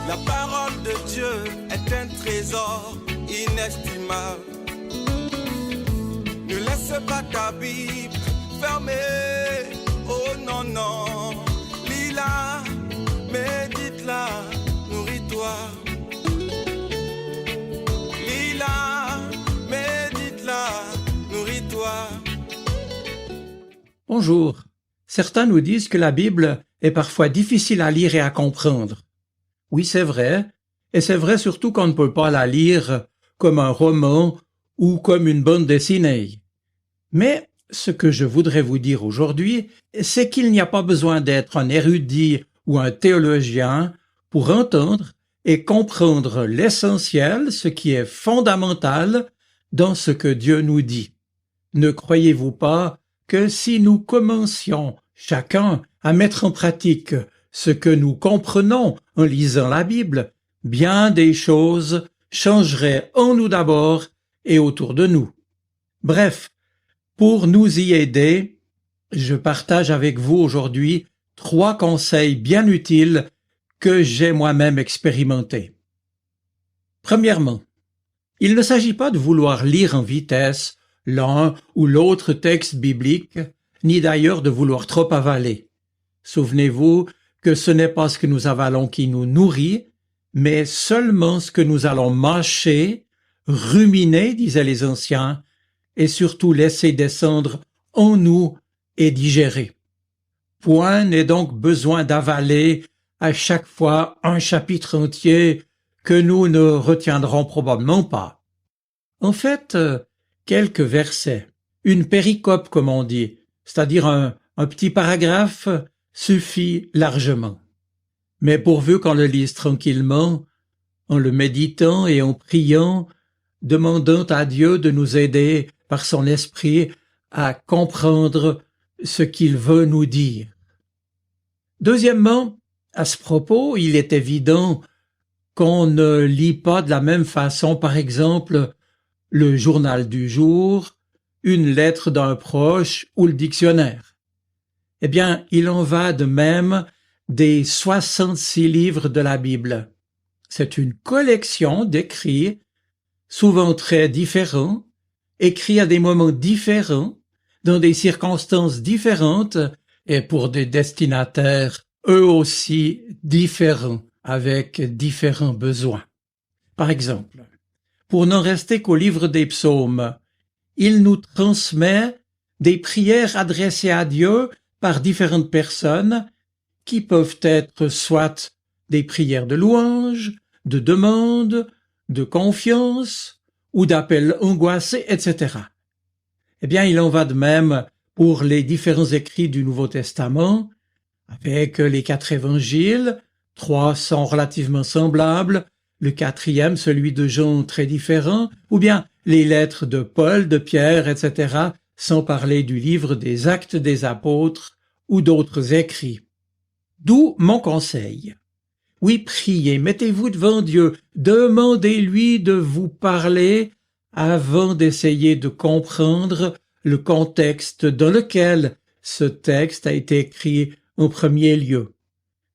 La parole de Dieu est un trésor inestimable. Ne laisse pas ta Bible fermée. Oh non, non. Lis-la, médite-la, nourris-toi. Lis-la, médite-la, nourris-toi. Bonjour. Certains nous disent que la Bible est parfois difficile à lire et à comprendre. Oui, c'est vrai, et c'est vrai surtout qu'on ne peut pas la lire comme un roman ou comme une bande dessinée. Mais ce que je voudrais vous dire aujourd'hui, c'est qu'il n'y a pas besoin d'être un érudit ou un théologien pour entendre et comprendre l'essentiel, ce qui est fondamental dans ce que Dieu nous dit. Ne croyez-vous pas que si nous commencions chacun à mettre en pratique ce que nous comprenons en lisant la Bible, bien des choses changeraient en nous d'abord et autour de nous. Bref, pour nous y aider, je partage avec vous aujourd'hui 3 conseils bien utiles que j'ai moi-même expérimentés. Premièrement, il ne s'agit pas de vouloir lire en vitesse l'un ou l'autre texte biblique, ni d'ailleurs de vouloir trop avaler. Souvenez-vous que ce n'est pas ce que nous avalons qui nous nourrit, mais seulement ce que nous allons mâcher, ruminer, disaient les anciens, et surtout laisser descendre en nous et digérer. Point n'est donc besoin d'avaler à chaque fois un chapitre entier que nous ne retiendrons probablement pas. En fait, quelques versets, une péricope comme on dit, c'est-à-dire un petit paragraphe, suffit largement. Mais pourvu qu'on le lise tranquillement, en le méditant et en priant, demandant à Dieu de nous aider par son esprit à comprendre ce qu'il veut nous dire. Deuxièmement, à ce propos, il est évident qu'on ne lit pas de la même façon, par exemple, le journal du jour, une lettre d'un proche ou le dictionnaire. Eh bien, il en va de même des 66 livres de la Bible. C'est une collection d'écrits, souvent très différents, écrits à des moments différents, dans des circonstances différentes et pour des destinataires eux aussi différents, avec différents besoins. Par exemple, pour n'en rester qu'au livre des psaumes, il nous transmet des prières adressées à Dieu par différentes personnes qui peuvent être soit des prières de louange, de demande, de confiance ou d'appels angoissés, etc. Eh bien, il en va de même pour les différents écrits du Nouveau Testament, avec les 4 évangiles, 3 sont relativement semblables, le 4e, celui de Jean, très différent, ou bien les lettres de Paul, de Pierre, etc., sans parler du livre des Actes des Apôtres ou d'autres écrits. D'où mon conseil. Oui, priez, mettez-vous devant Dieu, demandez-lui de vous parler avant d'essayer de comprendre le contexte dans lequel ce texte a été écrit en premier lieu.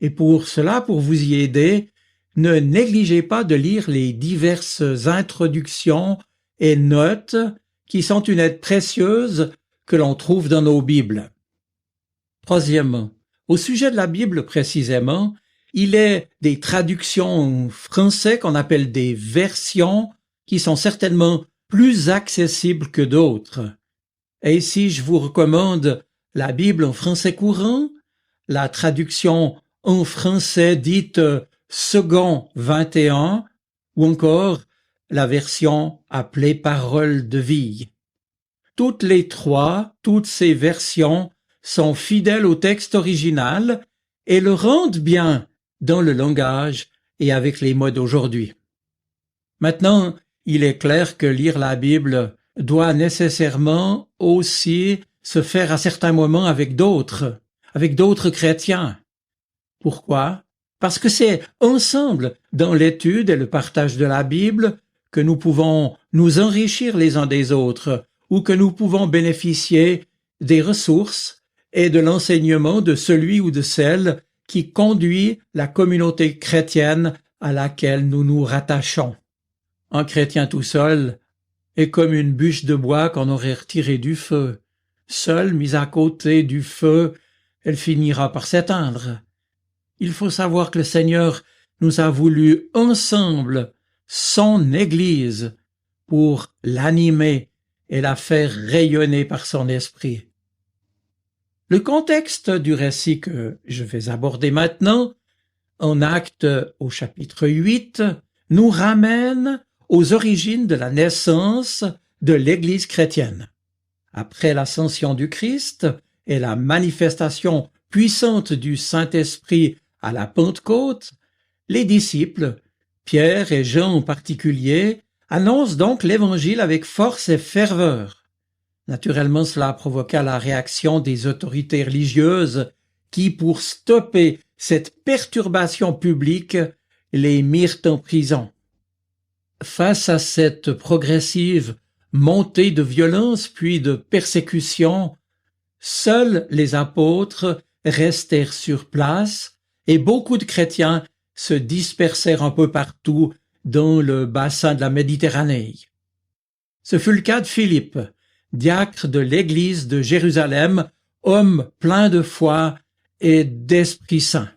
Et pour cela, pour vous y aider, ne négligez pas de lire les diverses introductions et notes qui sont une aide précieuse que l'on trouve dans nos Bibles. Troisièmement, au sujet de la Bible précisément, il est des traductions en français qu'on appelle des versions qui sont certainement plus accessibles que d'autres. Et ici, je vous recommande la Bible en français courant, la traduction en français dite second 21 ou encore la version appelée Parole de vie. Toutes ces versions sont fidèles au texte original et le rendent bien dans le langage et avec les mots d'aujourd'hui. Maintenant, il est clair que lire la Bible doit nécessairement aussi se faire à certains moments avec d'autres chrétiens. Pourquoi? Parce que c'est ensemble, dans l'étude et le partage de la Bible, que nous pouvons nous enrichir les uns des autres, ou que nous pouvons bénéficier des ressources et de l'enseignement de celui ou de celle qui conduit la communauté chrétienne à laquelle nous nous rattachons. Un chrétien tout seul est comme une bûche de bois qu'on aurait retirée du feu. Seule, mise à côté du feu, elle finira par s'éteindre. Il faut savoir que le Seigneur nous a voulu ensemble, son Église, pour l'animer et la faire rayonner par son esprit. Le contexte du récit que je vais aborder maintenant, en Actes au chapitre 8, nous ramène aux origines de la naissance de l'Église chrétienne. Après l'ascension du Christ et la manifestation puissante du Saint-Esprit à la Pentecôte, les disciples, Pierre et Jean en particulier, annoncent donc l'Évangile avec force et ferveur. Naturellement, cela provoqua la réaction des autorités religieuses qui, pour stopper cette perturbation publique, les mirent en prison. Face à cette progressive montée de violence puis de persécution, seuls les apôtres restèrent sur place et beaucoup de chrétiens se dispersèrent un peu partout dans le bassin de la Méditerranée. Ce fut le cas de Philippe, diacre de l'église de Jérusalem, homme plein de foi et d'Esprit Saint.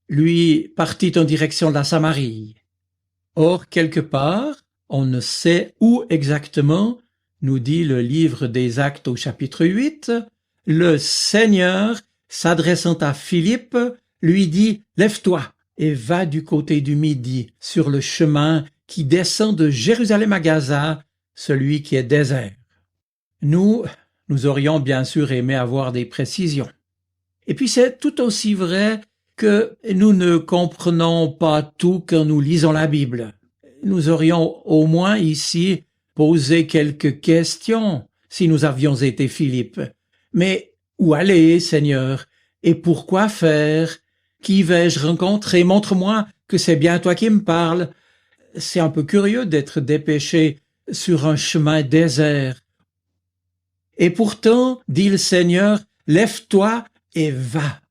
Lui partit en direction de la Samarie. Or, quelque part, on ne sait où exactement, nous dit le livre des Actes au chapitre 8, le Seigneur, s'adressant à Philippe, lui dit « Lève-toi et va du côté du Midi, sur le chemin qui descend de Jérusalem à Gaza, celui qui est désert. » Nous aurions bien sûr aimé avoir des précisions. Et puis c'est tout aussi vrai que nous ne comprenons pas tout quand nous lisons la Bible. Nous aurions au moins ici posé quelques questions si nous avions été Philippe. Mais où aller, Seigneur? Et pourquoi faire? Qui vais-je rencontrer? Montre-moi que c'est bien toi qui me parles. C'est un peu curieux d'être dépêché sur un chemin désert. Et pourtant, dit le Seigneur, lève-toi et va.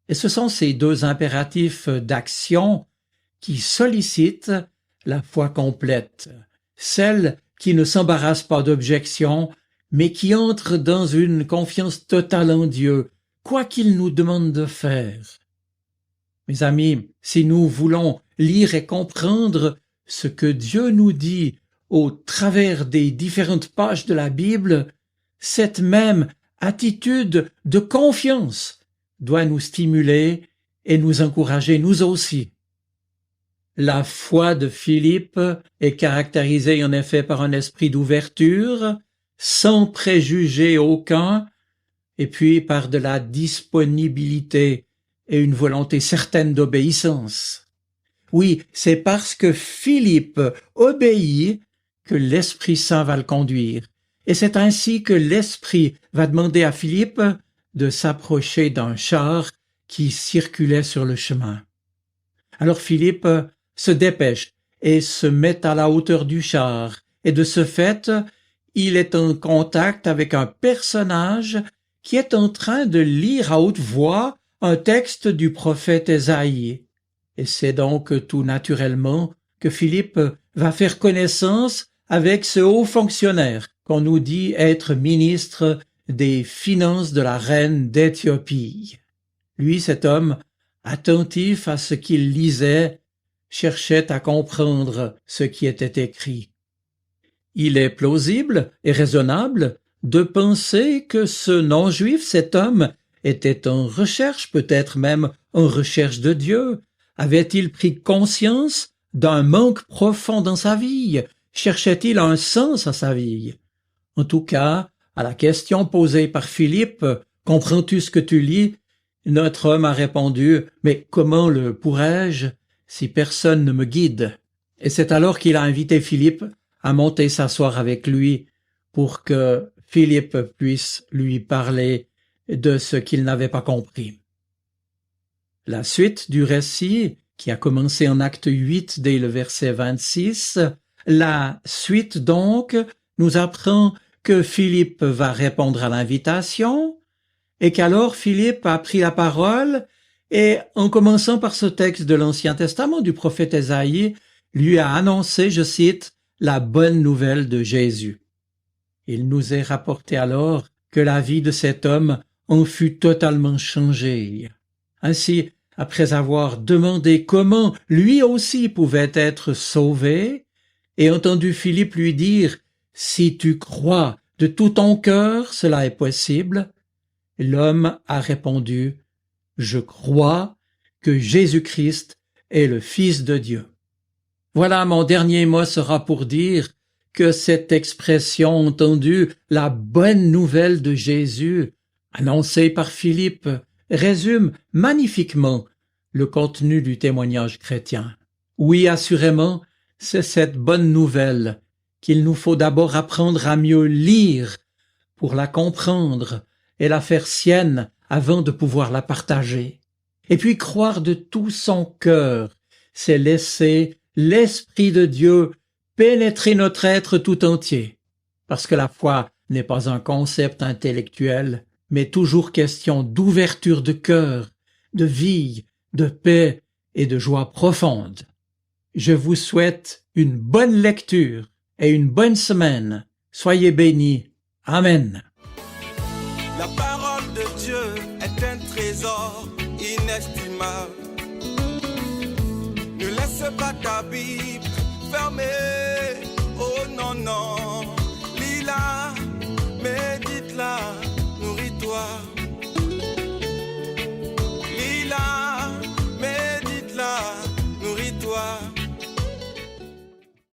Et ce sont ces deux impératifs d'action qui sollicitent la foi complète, celle qui ne s'embarrasse pas d'objections, mais qui entre dans une confiance totale en Dieu, quoi qu'il nous demande de faire. Mes amis, si nous voulons lire et comprendre ce que Dieu nous dit au travers des différentes pages de la Bible, cette même attitude de confiance doit nous stimuler et nous encourager nous aussi. La foi de Philippe est caractérisée en effet par un esprit d'ouverture, sans préjugés aucun, et puis par de la disponibilité et une volonté certaine d'obéissance. Oui, c'est parce que Philippe obéit que l'Esprit Saint va le conduire. Et c'est ainsi que l'Esprit va demander à Philippe de s'approcher d'un char qui circulait sur le chemin. Alors Philippe se dépêche et se met à la hauteur du char, et de ce fait, il est en contact avec un personnage qui est en train de lire à haute voix un texte du prophète Ésaïe. Et c'est donc tout naturellement que Philippe va faire connaissance avec ce haut fonctionnaire qu'on nous dit être ministre des Finances de la reine d'Éthiopie. Lui, cet homme, attentif à ce qu'il lisait, cherchait à comprendre ce qui était écrit. Il est plausible et raisonnable de penser que ce non-juif, cet homme, était en recherche, peut-être même en recherche de Dieu. Avait-il pris conscience d'un manque profond dans sa vie? Cherchait-il un sens à sa vie? En tout cas, à la question posée par Philippe, « Comprends-tu ce que tu lis ?» notre homme a répondu, « Mais comment le pourrais-je si personne ne me guide ?» Et c'est alors qu'il a invité Philippe à monter s'asseoir avec lui pour que Philippe puisse lui parler de ce qu'il n'avait pas compris. La suite du récit, qui a commencé en acte 8 dès le verset 26, la suite donc nous apprend que Philippe va répondre à l'invitation et qu'alors Philippe a pris la parole Et en commençant par ce texte de l'Ancien Testament du prophète Ésaïe, lui a annoncé, je cite, la bonne nouvelle de Jésus. Il nous est rapporté alors que la vie de cet homme en fut totalement changée. Ainsi, après avoir demandé comment lui aussi pouvait être sauvé, et entendu Philippe lui dire « Si tu crois de tout ton cœur, cela est possible », l'homme a répondu « Je crois que Jésus-Christ est le Fils de Dieu ». Voilà, mon dernier mot sera pour dire que cette expression entendue, la bonne nouvelle de Jésus, annoncée par Philippe, résume magnifiquement le contenu du témoignage chrétien. Oui, assurément, c'est cette bonne nouvelle qu'il nous faut d'abord apprendre à mieux lire pour la comprendre et la faire sienne avant de pouvoir la partager. Et puis croire de tout son cœur, c'est laisser l'Esprit de Dieu pénétrer notre être tout entier, parce que la foi n'est pas un concept intellectuel, mais toujours question d'ouverture de cœur, de vie, de paix et de joie profonde. Je vous souhaite une bonne lecture et une bonne semaine. Soyez bénis. Amen. La parole de Dieu est un trésor inestimable. Ne laisse pas ta Bible fermée. Oh non, non.